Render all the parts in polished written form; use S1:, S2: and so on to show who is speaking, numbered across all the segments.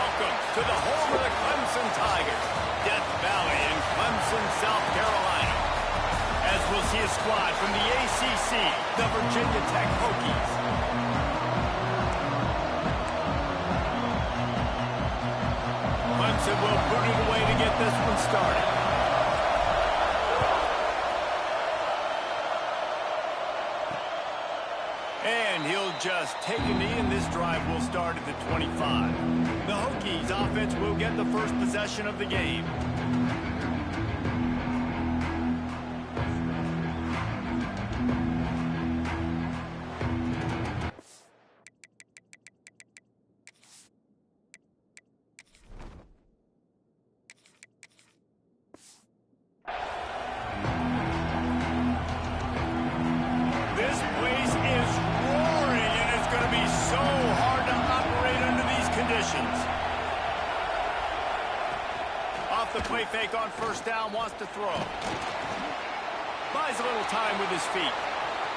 S1: Welcome to the home of the Clemson Tigers, Death Valley in Clemson, South Carolina. As we'll see a squad from the ACC, the Virginia Tech Hokies. Clemson will boot it away to get this one started. And he'll just take a knee, and this drive will start at the 25. The Hokies offense will get the first possession of the game. The play fake on first down, wants to throw. Buys a little time with his feet.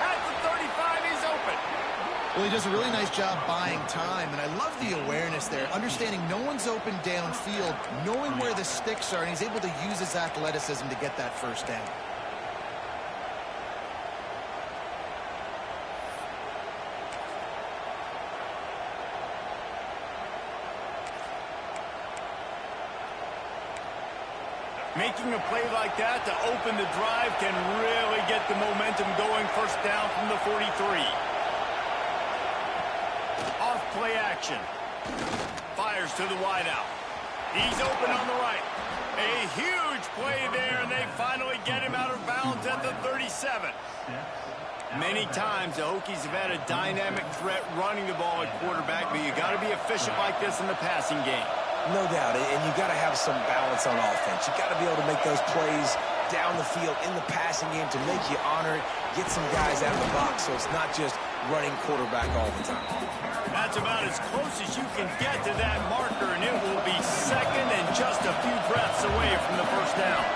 S1: At the 35, he's open.
S2: Well, he does a really nice job buying time, and I love the awareness there, understanding no one's open downfield, knowing where the sticks are, and he's able to use his athleticism to get that first down.
S1: Making a play like that to open the drive can really get the momentum going. First down from the 43. Off play action. Fires to the wideout. He's open on the right. A huge play there, and they finally get him out of bounds at the 37. Many times the Hokies have had a dynamic threat running the ball at quarterback, but you got to be efficient like this in the passing game.
S3: No doubt, and you got to have some balance on offense. You got to be able to make those plays down the field in the passing game to make you honor it, get some guys out of the box so it's not just running quarterback all the time.
S1: That's about as close as you can get to that marker, and it will be second and just a few breaths away from the first down.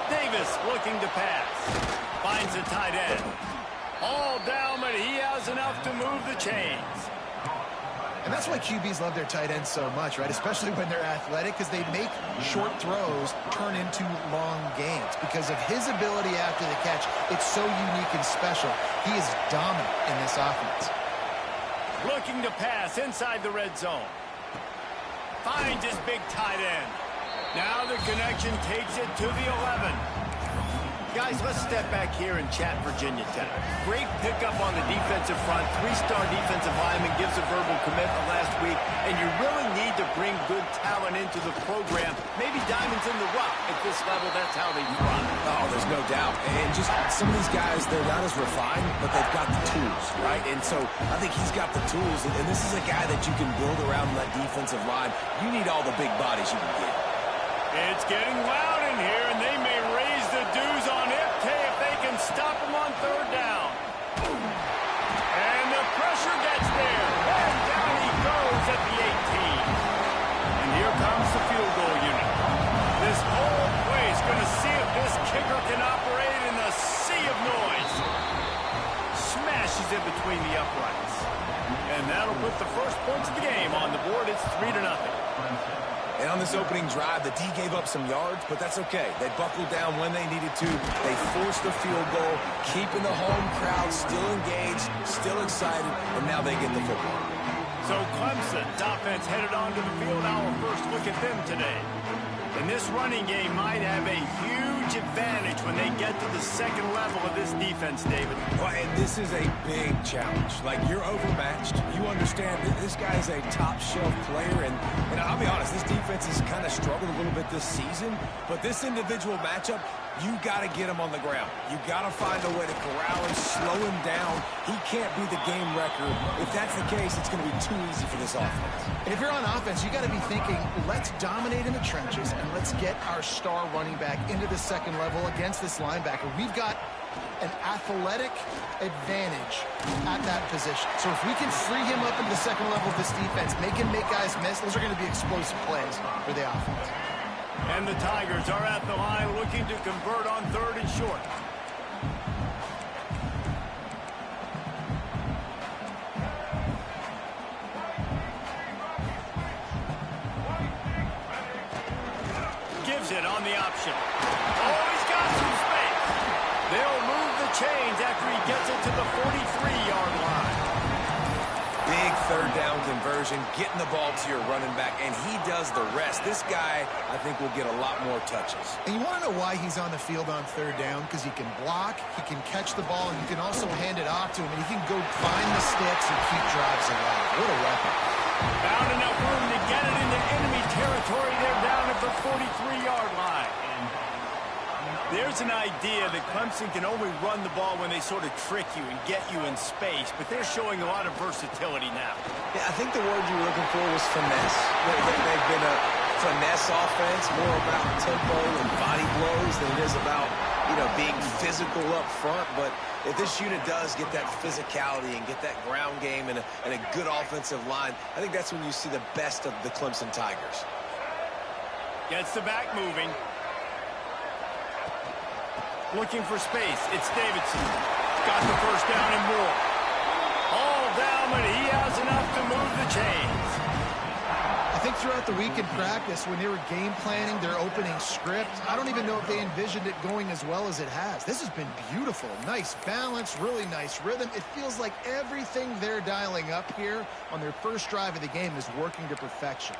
S1: Davis looking to pass. Finds a tight end. All down, but he has enough to move the chains.
S2: And that's why QBs love their tight ends so much, right? Especially when they're athletic, because they make short throws turn into long gains. Because of his ability after the catch, it's so unique and special. He is dominant in this offense.
S1: Looking to pass inside the red zone. Finds his big tight end. Now the connection takes it to the 11. Guys, let's step back here and chat Virginia Tech. Great pickup on the defensive front. Three-star defensive lineman gives a verbal commitment last week, and you really need to bring good talent into the program. Maybe diamonds in the rough. At this level, that's how they thrive.
S3: Oh, there's no doubt. And just some of these guys, they're not as refined, but they've got the tools, right? And so I think he's got the tools, and this is a guy that you can build around that defensive line. You need all the big bodies you can get.
S1: It's getting loud in here, and they may raise the dues on Ipke if they can stop him on third down. And the pressure gets there. And down he goes at the 18. And here comes the field goal unit. This whole play is going to see if this kicker can operate in the sea of noise. Smashes it between the uprights. And that'll put the first points of the game on the board. It's 3-0.
S3: And on this opening drive, the D gave up some yards, but that's okay. They buckled down when they needed to. They forced the field goal, keeping the home crowd still engaged, still excited, and now they get the football.
S1: So Clemson's offense headed onto the field. Our first look at them today. And this running game might have a huge advantage when they get to the second level of this defense, David.
S3: Well, and this is a big challenge. Like, you're overmatched. You understand that this guy is a top-shelf player, and I'll be honest, this defense has kind of struggled a little bit this season, but this individual matchup, you got to get him on the ground. You got to find a way to corral him, slow him down. He can't be the game wrecker. If that's the case, it's going to be too easy for this offense.
S2: And if you're on offense, you got to be thinking, let's dominate in the trenches and let's get our star running back into the second level against this linebacker. We've got an athletic advantage at that position. So if we can free him up into the second level of this defense, make him make guys miss, those are going to be explosive plays for the offense.
S1: And the Tigers are at the line looking to convert on third and short. drops it on the option. Oh, he's got some space. They'll move the chains after he gets it to the 43-yard line.
S3: Big third down conversion, getting the ball to your running back, and he does the rest. This guy, I think, will get a lot more touches.
S2: And you want to know why he's on the field on third down? Because he can block, he can catch the ball, and you can also hand it off to him, and he can go find the sticks and keep drives alive. What a weapon.
S1: Found enough room to get it into enemy territory. They're down at the 43-yard line. There's an idea that Clemson can only run the ball when they sort of trick you and get you in space, but they're showing a lot of versatility now.
S3: Yeah, I think the word you were looking for was finesse. They've been a finesse offense, more about tempo and body blows than it is about, being physical up front. But if this unit does get that physicality and get that ground game and a good offensive line, I think that's when you see the best of the Clemson Tigers.
S1: Gets the back moving. Looking for space. It's Davidson. Got the first down and more. All down, but he has enough to move the chains.
S2: I think throughout the week in practice, when they were game planning their opening script, I don't even know if they envisioned it going as well as it has. This has been beautiful. Nice balance, really nice rhythm. It feels like everything they're dialing up here on their first drive of the game is working to perfection.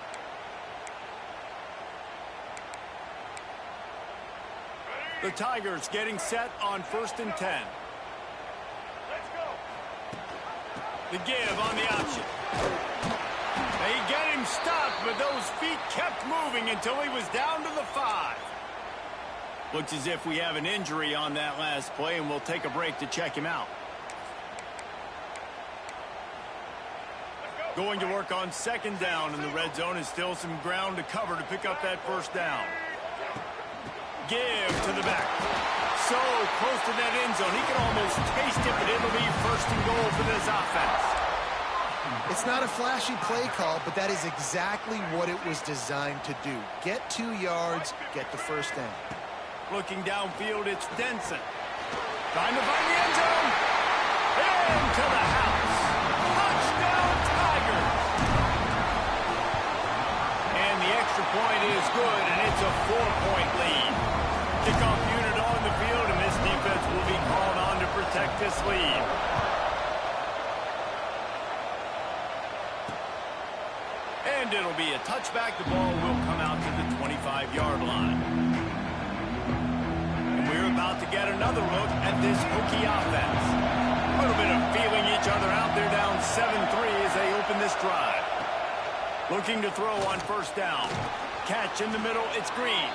S1: The Tigers getting set on 1st and 10.
S4: Let's go.
S1: The give on the option. They get him stopped, but those feet kept moving until he was down to the 5. Looks as if we have an injury on that last play, and we'll take a break to check him out. Going to work on 2nd down in the red zone, and still some ground to cover to pick up that first down. Give to the back. So close to that end zone. He can almost taste it, but it'll be 1st and goal for this offense.
S2: It's not a flashy play call, but that is exactly what it was designed to do. Get 2 yards, get the first down.
S1: Looking downfield, it's Denson. Trying to find the end zone. Into the house. Touchdown, Tigers. And the extra point is good, and it's a 4-point lead. Kickoff unit on the field, and this defense will be called on to protect this lead. And it'll be a touchback. The ball will come out to the 25-yard line. And we're about to get another look at this Hokie offense. A little bit of feeling each other out. They're down 7-3 as they open this drive. Looking to throw on 1st down. Catch in the middle. It's Green.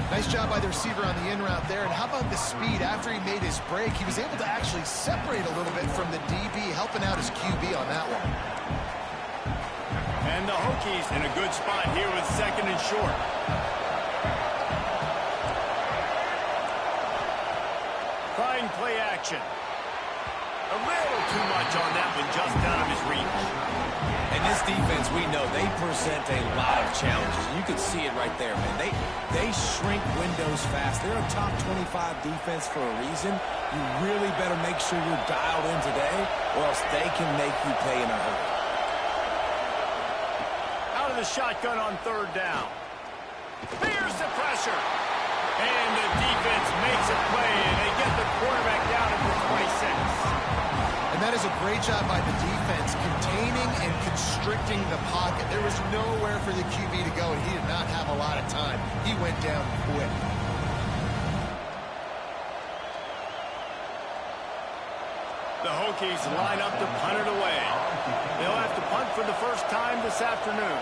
S2: Nice job by the receiver on the in route there. And how about the speed? After he made his break, he was able to actually separate a little bit from the DB, helping out his QB on that one.
S1: And the Hokies in a good spot here with 2nd and short. Trying play action. A little too much on that one, just out of his reach.
S3: And this defense, we know, they present a lot of challenges. You can see it right there, man. They shrink windows fast. They're a top 25 defense for a reason. You really better make sure you're dialed in today, or else they can make you pay in a hurry.
S1: Out of the shotgun on 3rd down. Here's the pressure. And the defense makes a play, and they get the quarterback down at the 26.
S2: And that is a great job by the defense, containing and constricting the pocket. There was nowhere for the QB to go, and he did not have a lot of time. He went down quick.
S1: The Hokies line up to punt it away. They'll have to punt for the first time this afternoon.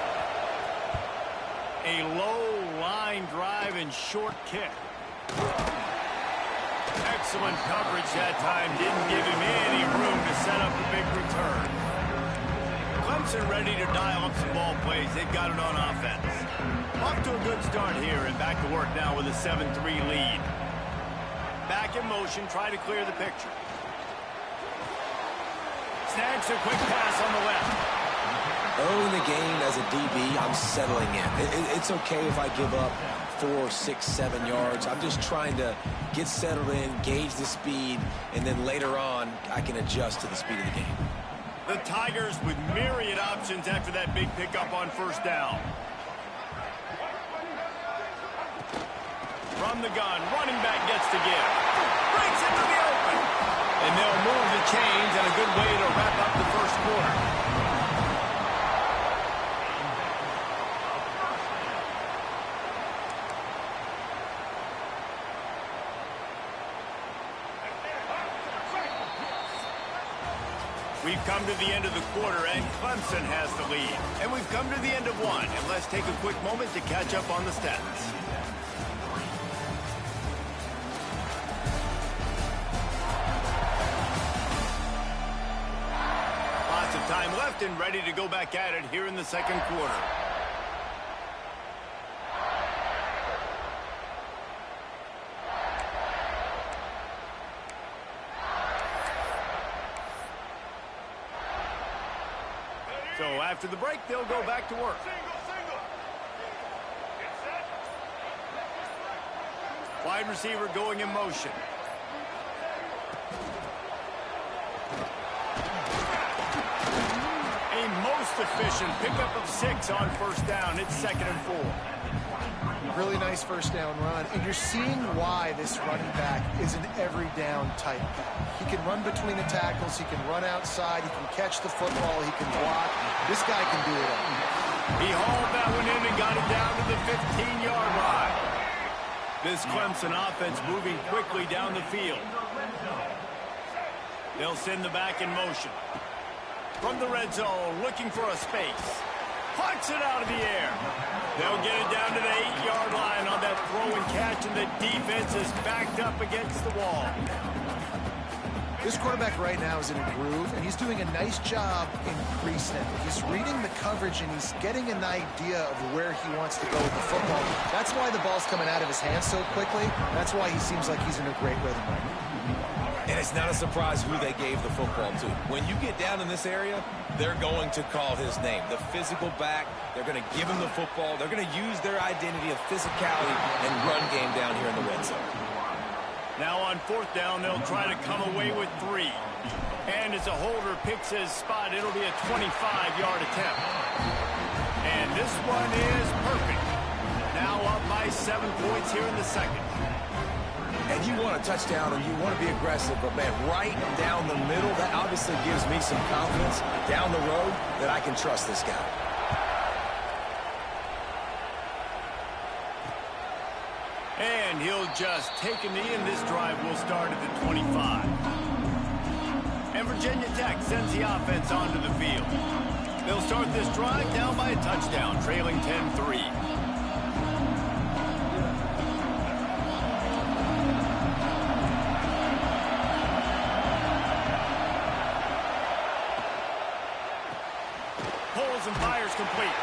S1: A low line drive and short kick. Excellent coverage that time. Didn't give him any room to set up a big return. Clemson ready to dial up some ball plays. They've got it on offense. Off to a good start here and back to work now with a 7-3 lead. Back in motion, try to clear the picture. Snags a quick pass on the left.
S3: Early in the game as a DB, I'm settling in. It's okay if I give up 4, 6, 7 yards. I'm just trying to get settled in, gauge the speed, and then later on, I can adjust to the speed of the game.
S1: The Tigers with myriad options after that big pickup on 1st down. From the gun, running back gets to give. Breaks into the open. And they'll move the chains, and a good way to wrap up the first quarter. We've come to the end of the quarter, and Clemson has the lead. And we've come to the end of one, and let's take a quick moment to catch up on the stats. Lots of time left and ready to go back at it here in the second quarter. So after the break, they'll go back to work. Wide receiver going in motion. A most efficient pickup of 6 on first down. It's 2nd and 4.
S2: Really nice first down run, and you're seeing why this running back is an every down type back. He can run between the tackles, he can run outside, he can catch the football, he can block. This guy can do it all.
S1: He hauled that one in and got it down to the 15-yard line. This Clemson offense moving quickly down the field. They'll send the back in motion. From the red zone, looking for a space. Punts it out of the air. They'll get it down to the 8-yard line on that throw and catch, and the defense is backed up against the wall.
S2: This quarterback right now is in a groove, and he's doing a nice job in pre-snap. He's reading the coverage, and he's getting an idea of where he wants to go with the football. That's why the ball's coming out of his hands so quickly. That's why he seems like he's in a great rhythm right now.
S3: And it's not a surprise who they gave the football to. When you get down in this area, they're going to call his name. The physical back, they're going to give him the football. They're going to use their identity of physicality and run game down here in the red zone.
S1: Now on 4th down, they'll try to come away with 3. And as a holder picks his spot, it'll be a 25-yard attempt. And this one is perfect. Now up by 7 points here in the second.
S3: And you want a touchdown and you want to be aggressive, but man, right down the middle, that obviously gives me some confidence down the road that I can trust this guy.
S1: And he'll just take a knee, and this drive will start at the 25. And Virginia Tech sends the offense onto the field. They'll start this drive down by a touchdown, trailing 10-3. And fires complete.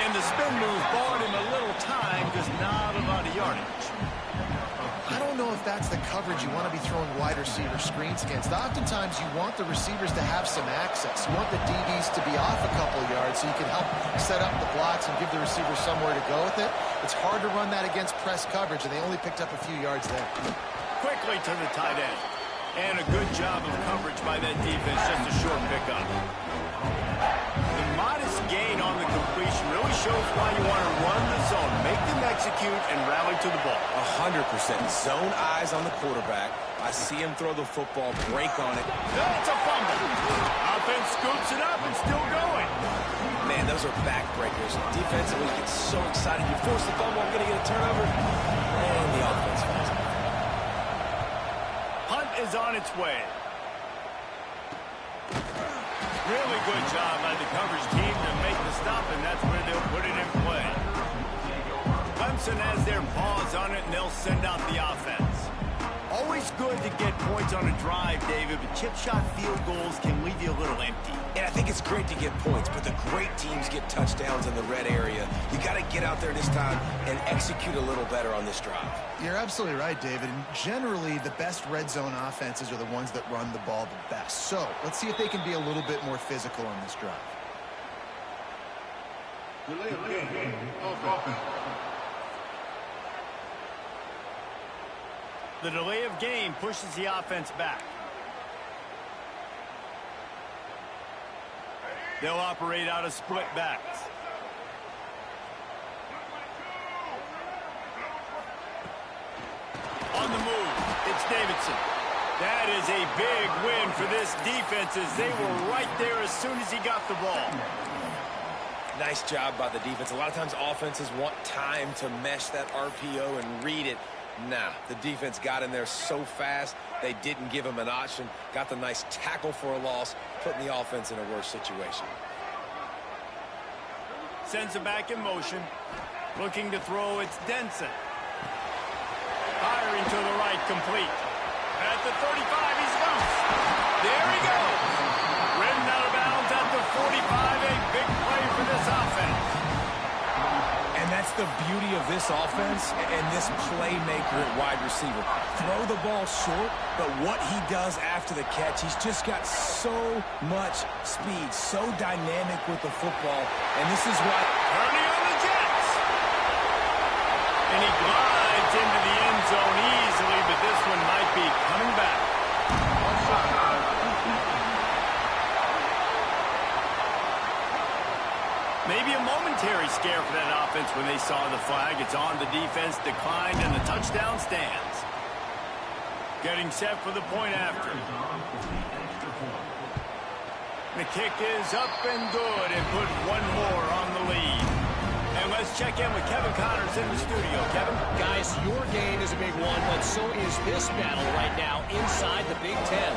S1: And the spin move bought him a little time, just not a lot of yardage.
S2: I don't know if that's the coverage you want to be throwing wide receiver screens against. Oftentimes you want the receivers to have some access. You want the DBs to be off a couple of yards so you can help set up the blocks and give the receiver somewhere to go with it. It's hard to run that against press coverage, and they only picked up a few yards there.
S1: Quickly to the tight end. And a good job of coverage by that defense, just a short pickup. The modest gain on the completion really shows why you want to run the zone, make them execute, and rally to the ball.
S3: 100%. Zone eyes on the quarterback. I see him throw the football, break on it.
S1: That's a fumble. Offense scoops it up and still going.
S3: Man, those are backbreakers. Defensively, you get so excited. You force the fumble, I'm going to get a turnover. And the offense falls off.
S1: Hunt is on its way. Really good job by the coverage team to make the stop, and that's where they'll put it in play. Clemson has their paws on it, and they'll send out the offense. Always good to get points on a drive, David, but chip shot field goals can leave you a little empty.
S3: And I think it's great to get points, but the great teams get touchdowns in the red area. You got to get out there this time and execute a little better on this drive.
S2: You're absolutely right, David. And generally, the best red zone offenses are the ones that run the ball the best. So let's see if they can be a little bit more physical on this drive.
S4: Delay of game. Offense.
S1: The delay of game pushes the offense back. They'll operate out of split backs. On the move, it's Davidson. That is a big win for this defense as they were right there as soon as he got the ball.
S3: Nice job by the defense. A lot of times offenses want time to mesh that RPO and read it. Nah, the defense got in there so fast, they didn't give him an option. Got the nice tackle for a loss, putting the offense in a worse situation.
S1: Sends it back in motion. Looking to throw, it's Denson. Firing to the right, complete. At the 35, he's loose. There he goes. Ridden out of bounds at the 45, a big play for this offense.
S3: And that's the beauty of this offense and this playmaker at wide receiver. Throw the ball short, but what he does after the catch, he's just got so much speed, so dynamic with the football. And this is why...
S1: Purdy on the Jets. And he glides into the end zone easily, but this one might be coming back. Maybe a momentary scare for that offense when they saw the flag. It's on, the defense declined, and the touchdown stands. Getting set for the point after. The kick is up and good and put one more on the lead. And let's check in with Kevin Connors in the studio. Kevin?
S5: Guys, your game is a big one, but so is this battle right now inside the Big Ten.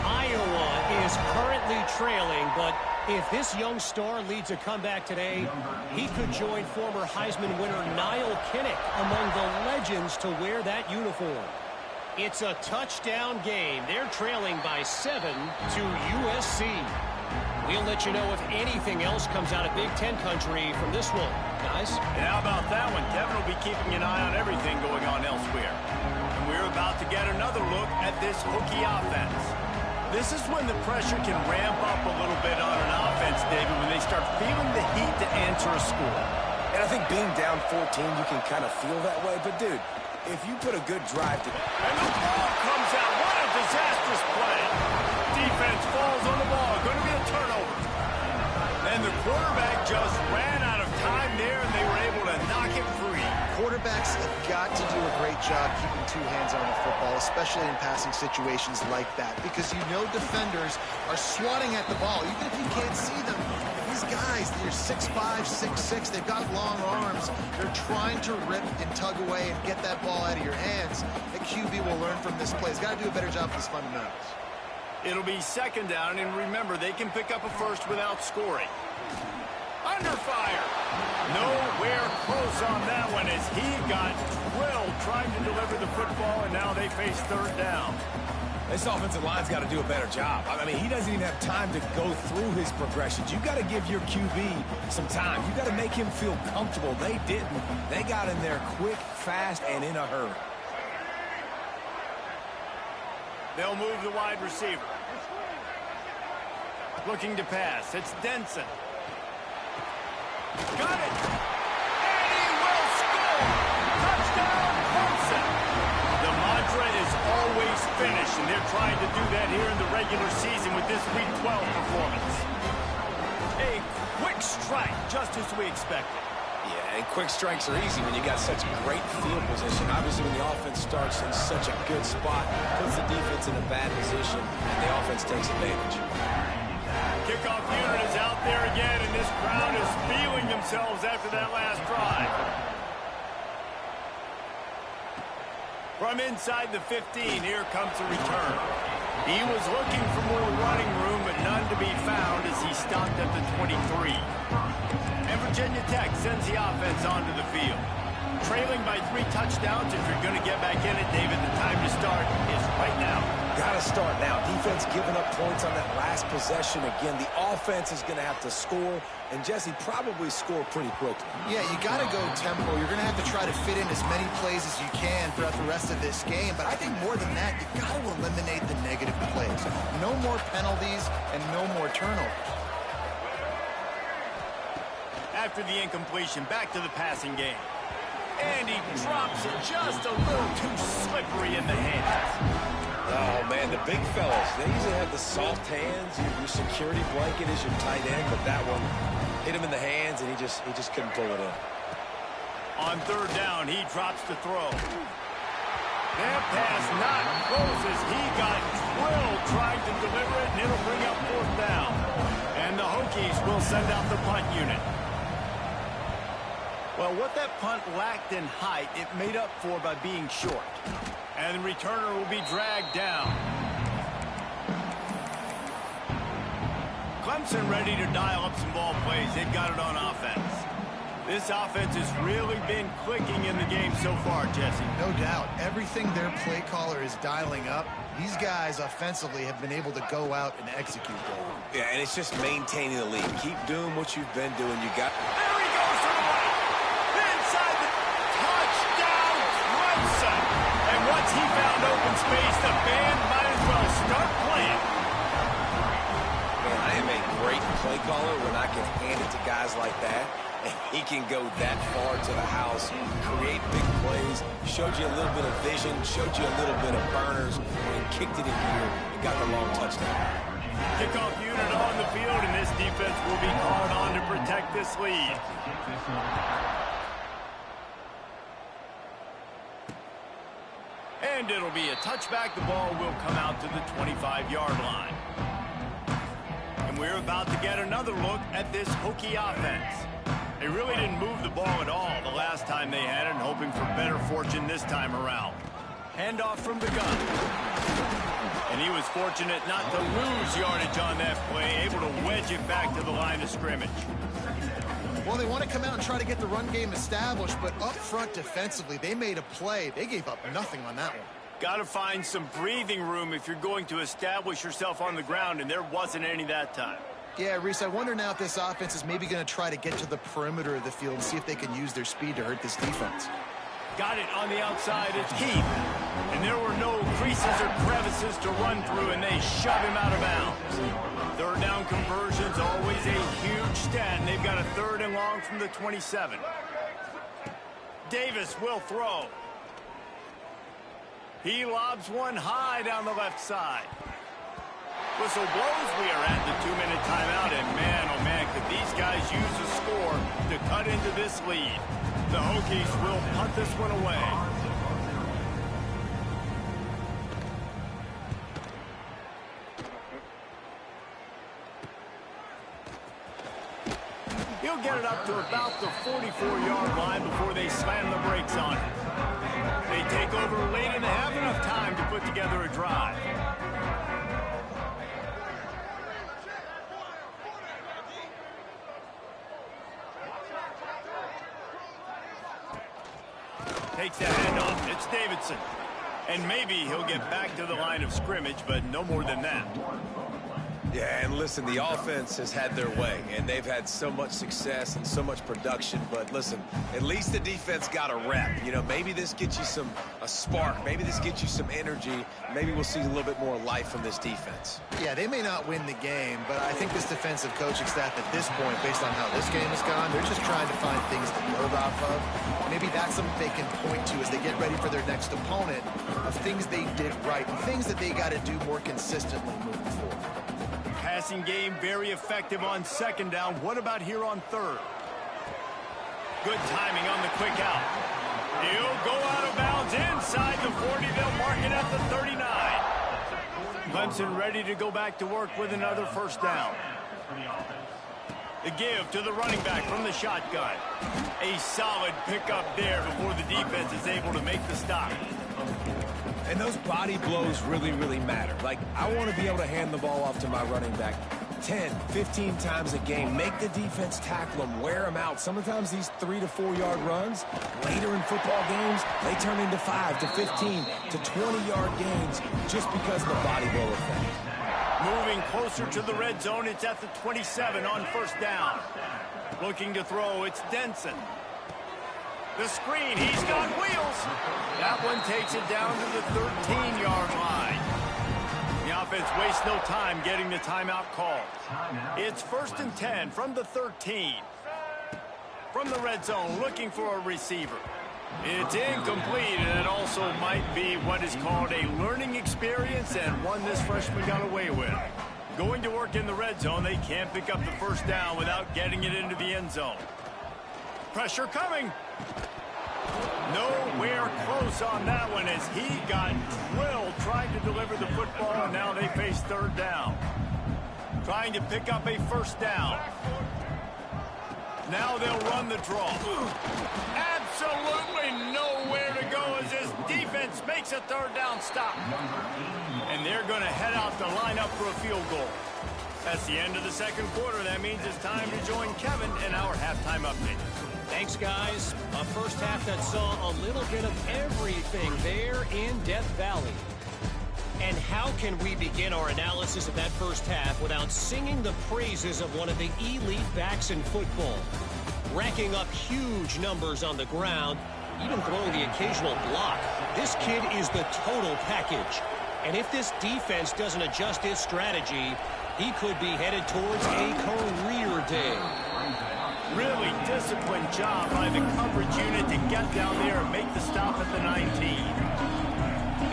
S5: Iowa is currently trailing, but if this young star leads a comeback today, he could join former Heisman winner Niall Kinnick among the legends to wear that uniform. It's a touchdown game. They're trailing by 7 to USC. We'll let you know if anything else comes out of Big Ten country from this one, guys.
S1: And how about that one? Kevin will be keeping an eye on everything going on elsewhere. And we're about to get another look at this Hokie offense. This is when the pressure can ramp up a little bit on an offense, David, when they start feeling the heat to answer a score.
S3: And I think being down 14, you can kind of feel that way. But, dude, if you put a good drive to...
S1: And the ball comes out. What a disastrous play. Defense falls on the ball. Going to be a turnover. And the quarterback just ran out of time there, and they were able to knock it free.
S2: Quarterbacks have got to do a great job keeping two hands on the football, especially in passing situations like that, because you know defenders are swatting at the ball, even if you can't see them. These guys, they're 6'5", 6'6", they've got long arms. They're trying to rip and tug away and get that ball out of your hands. The QB will learn from this play. He's got to do a better job with his fundamentals.
S1: It'll be second down, and remember, they can pick up a first without scoring. Under fire. Nowhere close on that one as he got drilled trying to deliver the football, and now they face third down.
S3: This offensive line's got to do a better job. I mean, he doesn't even have time to go through his progressions. You got to give your QB some time. You got to make him feel comfortable. They didn't. They got in there quick, fast, and in a hurry.
S1: They'll move the wide receiver. Looking to pass. It's Denson. Got it. And he will score. Touchdown, Clemson. The mantra is always finish, and they're trying to do that here in the regular season with this Week 12 performance. A quick strike, just as we expected.
S3: Yeah, and quick strikes are easy when you got such great field position. Obviously, when the offense starts in such a good spot, puts the defense in a bad position, and the offense takes advantage.
S1: Kickoff unit is out there again, and this crowd is feeling themselves after that last drive. From inside the 15, here comes the return. He was looking for more running room, but none to be found as he stopped at the 23. And Virginia Tech sends the offense onto the field. Trailing by 3 touchdowns. If you're going to get back in it, David, the time to start is right now.
S3: Got to start now. Defense giving up points on that last possession. Again, the offense is going to have to score, and Jesse probably score pretty quickly.
S2: Yeah, you got to go tempo. You're going to have to try to fit in as many plays as you can throughout the rest of this game. But I think more than that, you got to eliminate the negative plays. No more penalties and no more turnovers.
S1: After the incompletion, back to the passing game. And he drops it just a little too slippery in the hands.
S3: Oh, man, the big fellas, they usually have the soft hands. Your security blanket is your tight end, but that one hit him in the hands, and he just couldn't pull it in.
S1: On third down, he drops the throw. That pass not close as he got drilled trying to deliver it, and it'll bring up 4th down. And the Hokies will send out the punt unit. Well, what that punt lacked in height, it made up for by being short. And the returner will be dragged down. Clemson ready to dial up some ball plays. They've got it on offense. This offense has really been clicking in the game so far, Jesse.
S2: No doubt. Everything their play caller is dialing up, these guys offensively have been able to go out and execute.
S3: Yeah, and it's just maintaining the lead. Keep doing what you've been doing. You got...
S1: There he goes to the right. Inside the touchdown, Clemson. And once he found open space, the band might as well start playing.
S3: Man, I am a great play caller when I can hand it to guys like that. And he can go that far to the house, create big plays, showed you a little bit of vision, showed you a little bit of burners, and kicked it in here and got the long touchdown.
S1: Kickoff unit on the field, and this defense will be called on to protect this lead. And it'll be a touchback. The ball will come out to the 25-yard line. And we're about to get another look at this Hokie offense. They really didn't move the ball at all the last time they had it, and hoping for better fortune this time around. Handoff from the gun. And he was fortunate not to lose yardage on that play, able to wedge it back to the line of scrimmage.
S2: Well, they want to come out and try to get the run game established, but up front defensively, they made a play. They gave up nothing on that one.
S1: Got to find some breathing room if you're going to establish yourself on the ground, and there wasn't any that time.
S2: Yeah, Reese, I wonder now if this offense is maybe going to try to get to the perimeter of the field and see if they can use their speed to hurt this defense.
S1: Got it on the outside. It's Keith. And there were no creases or crevices to run through, and they shove him out of bounds. 3rd down conversions, always a huge stat, and they've got a 3rd and long from the 27. Davis will throw. He lobs one high down the left side. Whistle blows. We are at the 2-minute timeout, and man, oh man, could these guys use a score to cut into this lead. The Hokies will punt this one away. He'll get it up to about the 44-yard line before they slam the brakes on it. They take over late and they have enough time to put together a drive. Takes that handoff. It's Davidson. And maybe he'll get back to the line of scrimmage, but no more than that.
S3: Yeah, and listen, the offense has had their way, and they've had so much success and so much production. But listen, at least the defense got a rep. You know, maybe this gets you a spark. Maybe this gets you some energy. Maybe we'll see a little bit more life from this defense.
S2: Yeah, they may not win the game, but I think this defensive coaching staff at this point, based on how this game has gone, they're just trying to find things to build off of. Maybe that's something they can point to as they get ready for their next opponent, of things they did right and things that they got to do more consistently moving forward.
S1: Passing game very effective on 2nd down. What about here on 3rd? Good timing on the quick out. He'll go out of bounds inside the 40. They'll mark it at the 39. Clemson ready to go back to work with another 1st down. The give to the running back from the shotgun. A solid pickup there before the defense is able to make the stop.
S3: And those body blows really, really matter. Like, I want to be able to hand the ball off to my running back 10, 15 times a game. Make the defense tackle them, wear them out. Sometimes these 3 to 4 yard runs, later in football games, they turn into 5 to 15 to 20-yard gains just because of the body blow effect.
S1: Moving closer to the red zone, it's at the 27 on 1st down. Looking to throw, it's Denson. The screen, he's got wheels. That one takes it down to the 13-yard line. The offense wastes no time getting the timeout called. It's 1st and 10 from the 13. From the red zone, looking for a receiver. It's incomplete, and it also might be what is called a learning experience, and one this freshman got away with. Going to work in the red zone, they can't pick up the 1st down without getting it into the end zone. Pressure coming. Nowhere close on that one as he got drilled trying to deliver the football, and now they face third down. Trying to pick up a first down. Now they'll run the draw. Absolutely nowhere to go as this defense makes a third down stop. And they're going to head out to line up for a field goal. That's the end of the second quarter. That means it's time to join Kevin in our halftime update.
S5: Thanks, guys. A first half that saw a little bit of everything there in Death Valley. And how can we begin our analysis of that first half without singing the praises of one of the elite backs in football? Racking up huge numbers on the ground, even throwing the occasional block. This kid is the total package. And if this defense doesn't adjust its strategy, he could be headed towards a career day.
S1: Really disciplined job by the coverage unit to get down there and make the stop at the 19.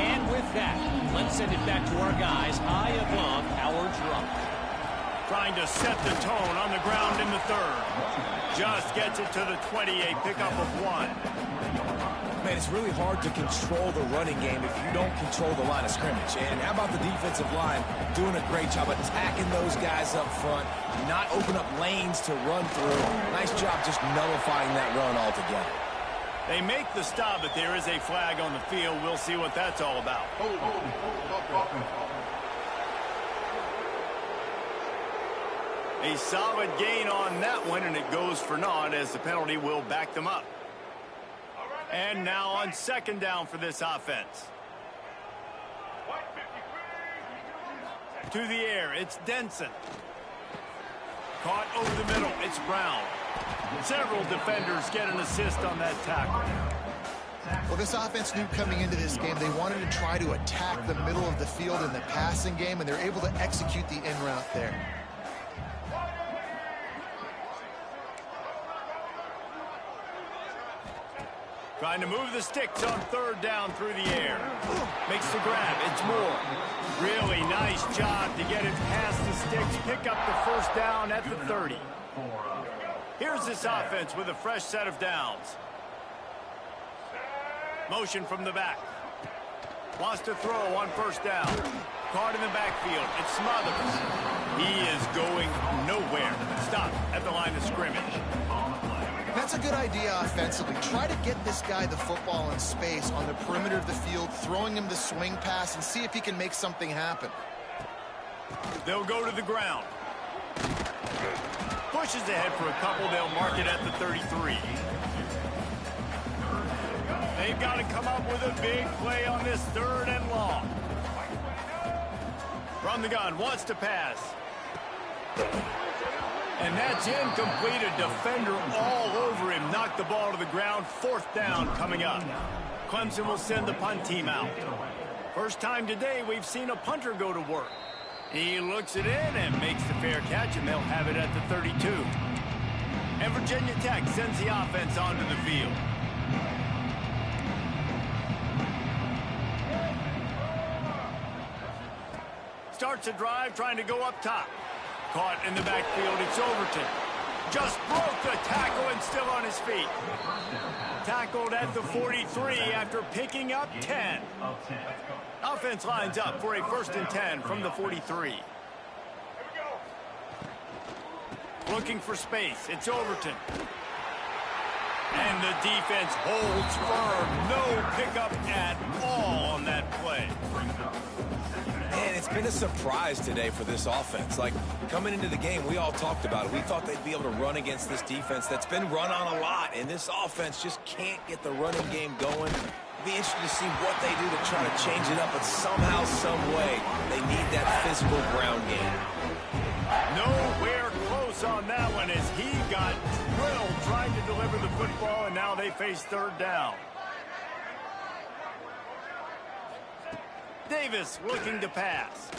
S5: And with that, let's send it back to our guys high above our drop.
S1: Trying to set the tone on the ground in the third. Just gets it to the 28, pickup of 1.
S3: Man, it's really hard to control the running game if you don't control the line of scrimmage. And how about the defensive line doing a great job attacking those guys up front, not open up lanes to run through. Nice job just nullifying that run altogether.
S1: They make the stop, but there is a flag on the field. We'll see what that's all about. A solid gain on that one, and it goes for naught as the penalty will back them up. And now on second down for this offense. To the air, it's Denson. Caught over the middle, it's Brown. Several defenders get an assist on that tackle.
S2: Well, this offense knew coming into this game they wanted to try to attack the middle of the field in the passing game, and they're able to execute the in route there.
S1: Trying to move the sticks on third down through the air. Makes the grab. It's Moore. Really nice job to get it past the sticks. Pick up the first down at the 30. Here's this offense with a fresh set of downs. Motion from the back. Wants to throw on first down. Caught in the backfield. It's Smothers. He is going nowhere. Stop at the line of scrimmage.
S2: That's a good idea offensively. Try to get this guy the football in space on the perimeter of the field, throwing him the swing pass, and see if he can make something happen.
S1: They'll go to the ground. Pushes ahead for a couple. They'll mark it at the 33. They've got to come up with a big play on this third and long. From the gun, wants to pass. And that's incomplete. A defender all over him. Knocked the ball to the ground. Fourth down coming up. Clemson will send the punt team out. First time today we've seen a punter go to work. He looks it in and makes the fair catch, and they'll have it at the 32. And Virginia Tech sends the offense onto the field. Starts a drive trying to go up top. Caught in the backfield, it's Overton. Just broke the tackle and still on his feet. Tackled at the 43 after picking up 10. Offense lines up for a 1st and 10 from the 43. Looking for space, it's Overton. And the defense holds firm. No pickup at all on that play.
S3: Man, it's been a surprise today for this offense. Like, coming into the game, we all talked about it. We thought they'd be able to run against this defense that's been run on a lot, and this offense just can't get the running game going. It'll be interesting to see what they do to try to change it up, but somehow, some way, they need that physical ground game.
S1: Nowhere close on that one as he got drilled trying to deliver the football, and now they face third down. Davis looking to pass.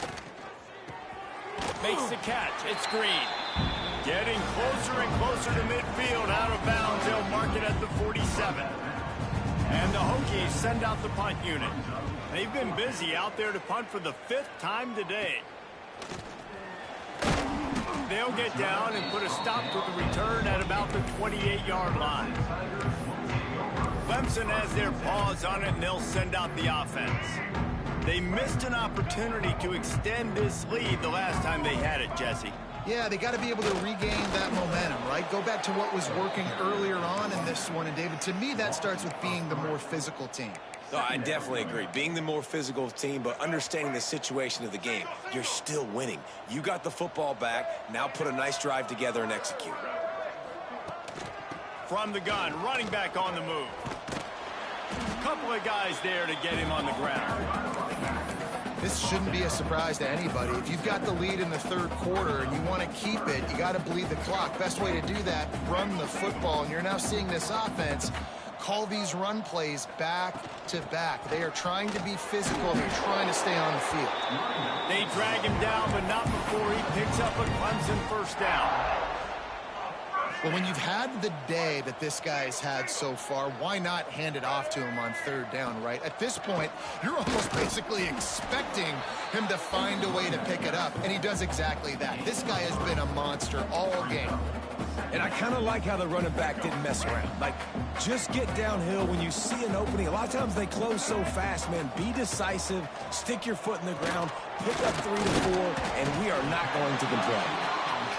S1: Makes the catch. It's Green. Getting closer and closer to midfield. Out of bounds. They'll mark it at the 47. And the Hokies send out the punt unit. They've been busy out there to punt for the 5th time today. They'll get down and put a stop to the return at about the 28-yard line. Clemson has their paws on it, and they'll send out the offense. They missed an opportunity to extend this lead the last time they had it, Jesse.
S2: Yeah, they got to be able to regain that momentum, right? Go back to what was working earlier on in this one. And, David, to me, that starts with being the more physical team.
S3: Oh, I definitely agree. Being the more physical team, but understanding the situation of the game. You're still winning. You got the football back. Now put a nice drive together and execute.
S1: From the gun, running back on the move. Couple of guys there to get him on the ground.
S2: This shouldn't be a surprise to anybody. If you've got the lead in the third quarter and you want to keep it, you got to bleed the clock. Best way to do that, run the football. And you're now seeing this offense call these run plays back to back. They are trying to be physical. They're trying to stay on the field.
S1: They drag him down, but not before he picks up a Clemson first down.
S2: Well, when you've had the day that this guy's had so far, why not hand it off to him on third down, right? At this point, you're almost basically expecting him to find a way to pick it up, and he does exactly that. This guy has been a monster all game.
S3: And I kind of like how the running back didn't mess around. Like, just get downhill when you see an opening. A lot of times they close so fast, man. Be decisive, stick your foot in the ground, pick up 3 to 4, and we are not going to complain.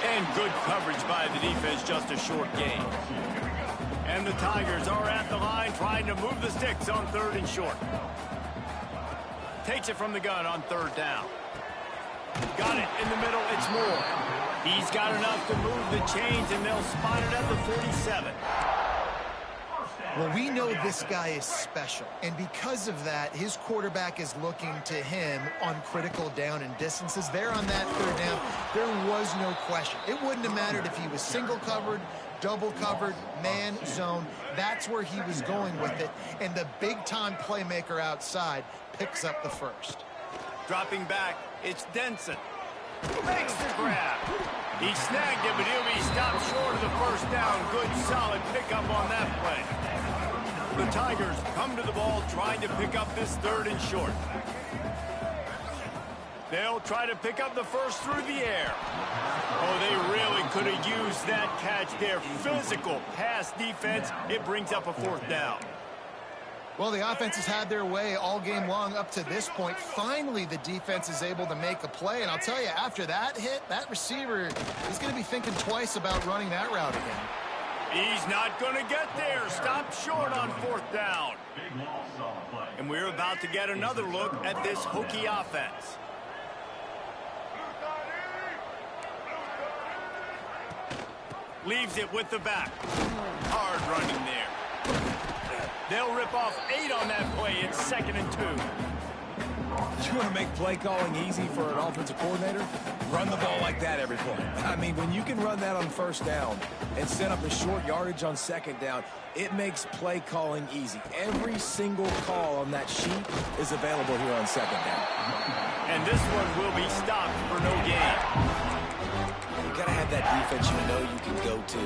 S1: And good coverage by the defense, just a short gain. And the Tigers are at the line trying to move the sticks on third and short. Takes it from the gun on third down. Got it in the middle, it's Moore. He's got enough to move the chains, and they'll spot it at the 47.
S2: Well, we know this guy is special, and because of that, his quarterback is looking to him on critical down and distances. There on that third down, there was no question. It wouldn't have mattered if he was single covered, double covered, man zone. That's where he was going with it, and the big-time playmaker outside picks up the first.
S1: Dropping back, it's Denson. Makes the grab. He snagged it, but he'll be stopped short of the first down. Good, solid pickup on that play. The Tigers come to the ball trying to pick up this third and short. They'll try to pick up the first through the air. Oh, they really could have used that catch there. Physical pass defense. It brings up a fourth down.
S2: Well, the offense has had their way all game long up to this point. Finally, the defense is able to make a play. And I'll tell you, after that hit, that receiver is going to be thinking twice about running that route again.
S1: He's not going to get there. Stopped short on fourth down. And we're about to get another look at this Hokie offense. Leaves it with the back. Hard running there. They'll rip off 8 on that play. It's 2nd and 2.
S3: You want to make play calling easy for an offensive coordinator? Run the ball like that every play. I mean, when you can run that on first down and set up a short yardage on second down, it makes play calling easy. Every single call on that sheet is available here on second down.
S1: And this one will be stopped for no gain.
S3: You got to have that defense you know you can go to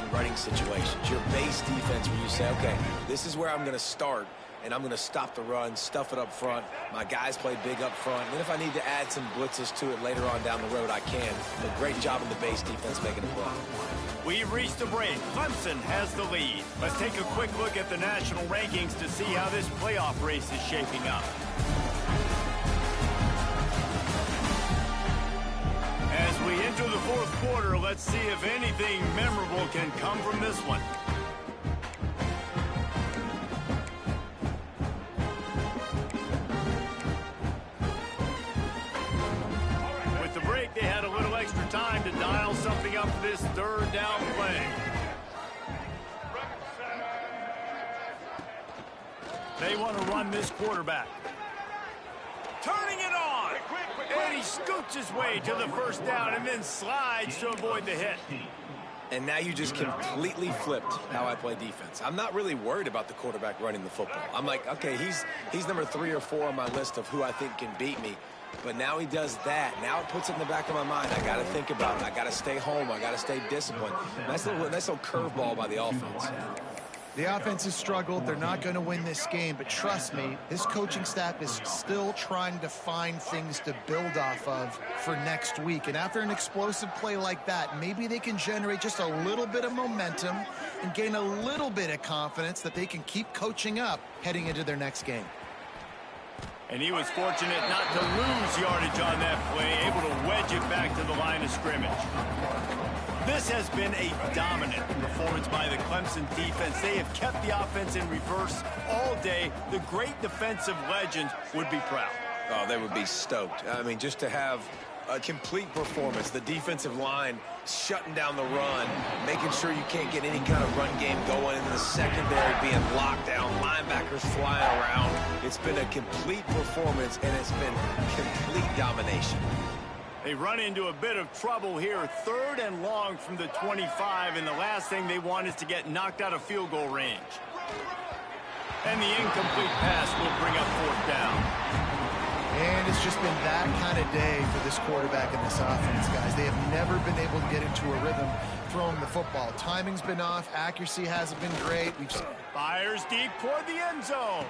S3: in running situations. Your base defense where you say, okay, this is where I'm going to start, and I'm going to stop the run, stuff it up front. My guys play big up front. And then if I need to add some blitzes to it later on down the road, I can. But great job in the base defense making a play.
S1: We've reached the break. Clemson has the lead. Let's take a quick look at the national rankings to see how this playoff race is shaping up. As we enter the fourth quarter, let's see if anything memorable can come from this one. With the break, they had a little extra time to dial something up for this third down play. They want to run this quarterback. Turning it on. And he scoots his way to the first down and then slides to avoid the hit.
S3: And now you just completely flipped how I play defense. I'm not really worried about the quarterback running the football. I'm like, okay, he's number 3 or 4 on my list of who I think can beat me. But now he does that. Now it puts it in the back of my mind. I got to think about it. I got to stay home. I got to stay disciplined. Nice little curveball by the offense.
S2: The offense has struggled. They're not going to win this game, but trust me, this coaching staff is still trying to find things to build off of for next week. And after an explosive play like that, maybe they can generate just a little bit of momentum and gain a little bit of confidence that they can keep coaching up heading into their next game.
S1: And he was fortunate not to lose yardage on that play, able to wedge it back to the line of scrimmage. This has been a dominant performance by the Clemson defense. They have kept the offense in reverse all day. The great defensive legends would be proud.
S3: Oh, they would be stoked. I mean, just to have a complete performance. The defensive line shutting down the run, making sure you can't get any kind of run game going, in the secondary being locked down, linebackers flying around. It's been a complete performance, and it's been complete domination.
S1: They run into a bit of trouble here, 3rd and long from the 25, and the last thing they want is to get knocked out of field goal range. And the incomplete pass will bring up 4th down.
S2: And it's just been that kind of day for this quarterback and this offense, guys. They have never been able to get into a rhythm throwing the football. Timing's been off. Accuracy hasn't been great.
S1: Fires deep toward the end zone.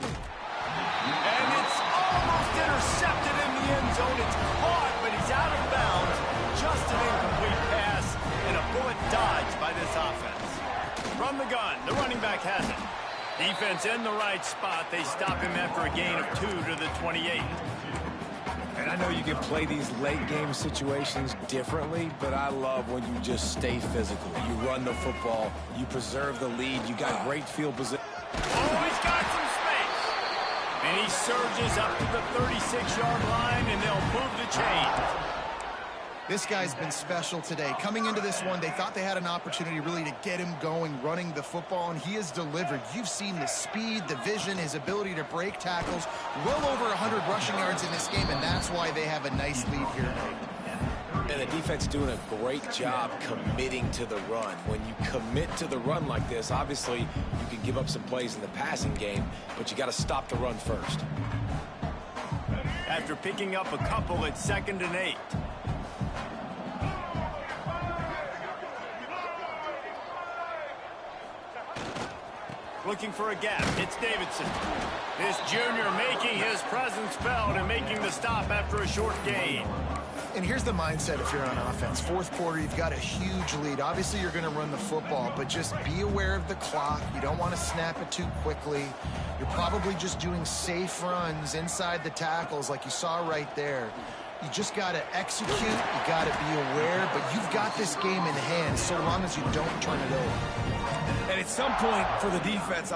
S1: And it's almost intercepted in the end zone. It's caught, but he's out of bounds. Just an incomplete pass and a bullet dodged by this offense. From the gun, the running back has it. Defense in the right spot. They stop him after a gain of 2 to the 28.
S3: And I know you can play these late game situations differently, but I love when you just stay physical. You run the football, you preserve the lead, you got great field position.
S1: Oh, he's got some space. And he surges up to the 36-yard line, and they'll move the chains.
S2: This guy's been special today. Coming into this one, they thought they had an opportunity really to get him going, running the football, and he has delivered. You've seen the speed, the vision, his ability to break tackles. Well over 100 rushing yards in this game, and that's why they have a nice lead here tonight.
S3: And the defense doing a great job committing to the run. When you commit to the run like this, obviously you can give up some plays in the passing game, but you got to stop the run first.
S1: After picking up a couple, it's 2nd and 8. Looking for a gap. It's Davidson. This junior making his presence felt and making the stop after a short gain.
S2: And here's the mindset if you're on offense. 4th quarter, you've got a huge lead. Obviously, you're going to run the football, but just be aware of the clock. You don't want to snap it too quickly. You're probably just doing safe runs inside the tackles like you saw right there. You just got to execute. You got to be aware, but you've got this game in hand so long as you don't turn it over.
S3: And at some point for the defense,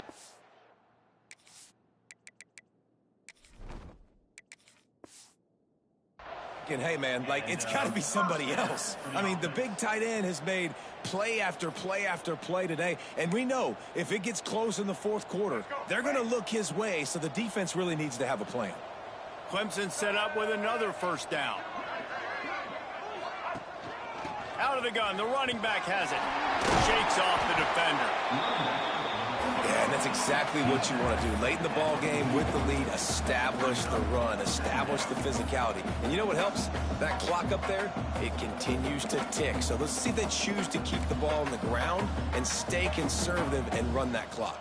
S3: and hey, man, like, it's got to be somebody else. I mean, the big tight end has made play after play after play today, and we know if it gets close in the 4th quarter, they're going to look his way, so the defense really needs to have a plan.
S1: Clemson set up with another 1st down. Out of the gun, the running back has it. Shakes off the defender.
S3: Yeah, and that's exactly what you want to do. Late in the ball game with the lead, establish the run, establish the physicality. And you know what helps? That clock up there, it continues to tick. So let's see if they choose to keep the ball on the ground and stay conservative and run that clock.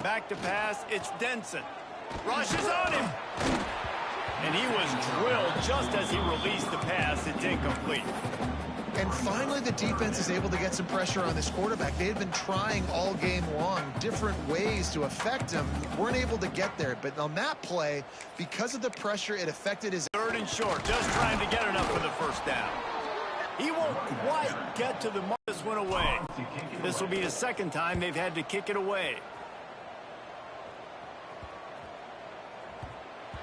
S1: Back to pass, it's Denson. Rushes on him. And he was drilled just as he released the pass. It's incomplete.
S2: And finally, the defense is able to get some pressure on this quarterback. They had been trying all game long different ways to affect him. Weren't able to get there. But on that play, because of the pressure, it affected his...
S1: 3rd and short, just trying to get enough for the 1st down. He won't quite get to the mark. This one away. This will be the 2nd time they've had to kick it away.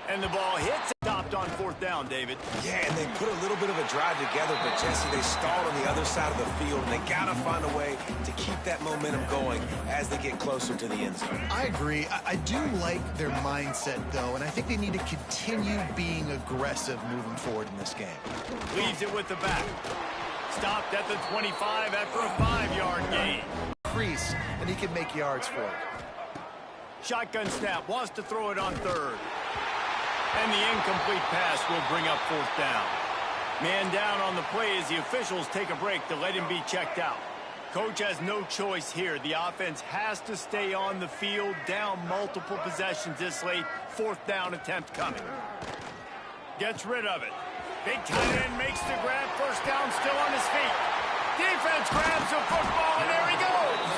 S1: And the ball hits, stopped on 4th down, David.
S3: Yeah, and they put a little bit of a drive together, but Jesse, they stalled on the other side of the field, and they got to find a way to keep that momentum going as they get closer to the end zone.
S2: I agree. I do like their mindset, though, and I think they need to continue being aggressive moving forward in this game.
S1: Leaves it with the back. Stopped at the 25 after a 5-yard gain.
S2: Crease, and he can make yards for it.
S1: Shotgun snap, wants to throw it on 3rd. And the incomplete pass will bring up 4th down. Man down on the play as the officials take a break to let him be checked out. Coach has no choice here. The offense has to stay on the field, down multiple possessions this late. 4th down attempt coming. Gets rid of it. Big tight end makes the grab. First down, still on his feet. Defense grabs the football, and there he goes.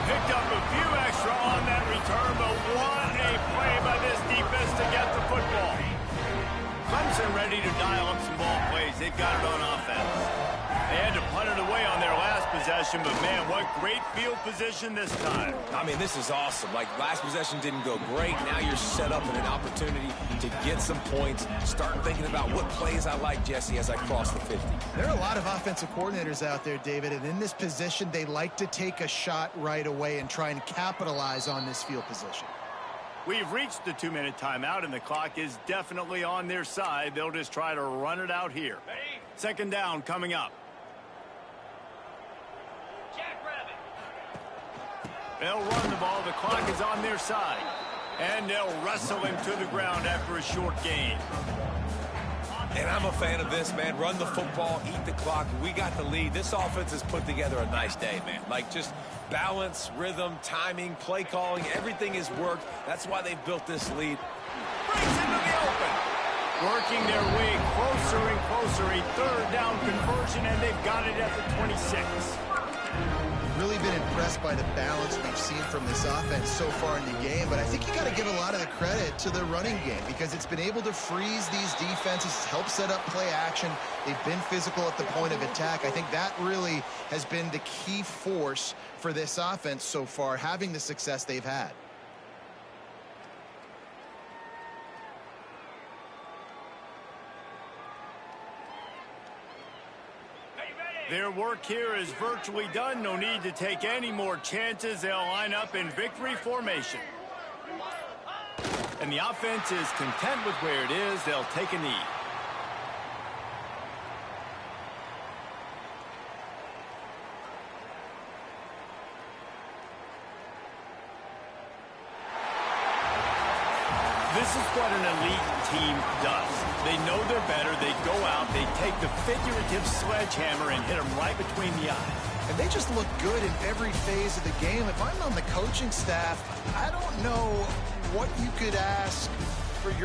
S1: Picked up a few extra on that return, but what a play by this defense to get the football. Clemson ready to dial up some ball plays. They've got it on offense. They had to punt it away on their last possession, but man, what great field position this time.
S3: I mean, this is awesome. Like, last possession didn't go great. Now you're set up in an opportunity to get some points. Start thinking about what plays I like, Jesse, as I cross the 50.
S2: There are a lot of offensive coordinators out there, David, and in this position, they like to take a shot right away and try and capitalize on this field position.
S1: We've reached the 2-minute timeout, and the clock is definitely on their side. They'll just try to run it out here. Second down coming up. They'll run the ball. The clock is on their side. And they'll wrestle him to the ground after a short gain.
S3: And I'm a fan of this, man. Run the football, eat the clock. We got the lead. This offense has put together a nice day, man. Like, just balance, rhythm, timing, play calling, everything has worked. That's why they've built this lead.
S1: Breaks into the open. Working their way closer and closer. A third down conversion, and they've got it at the 26.
S2: Really been impressed by the balance we've seen from this offense so far in the game, but I think you got to give a lot of the credit to the running game because it's been able to freeze these defenses, help set up play action. They've been physical at the point of attack. I think that really has been the key force for this offense so far, having the success they've had.
S1: Their work here is virtually done. No need to take any more chances. They'll line up in victory formation. And the offense is content with where it is. They'll take a knee. This is what an elite team does. They know they're better. They go out. They take the figurative sledgehammer and hit them right between the eyes.
S2: And they just look good in every phase of the game. If I'm on the coaching staff, I don't know what you could ask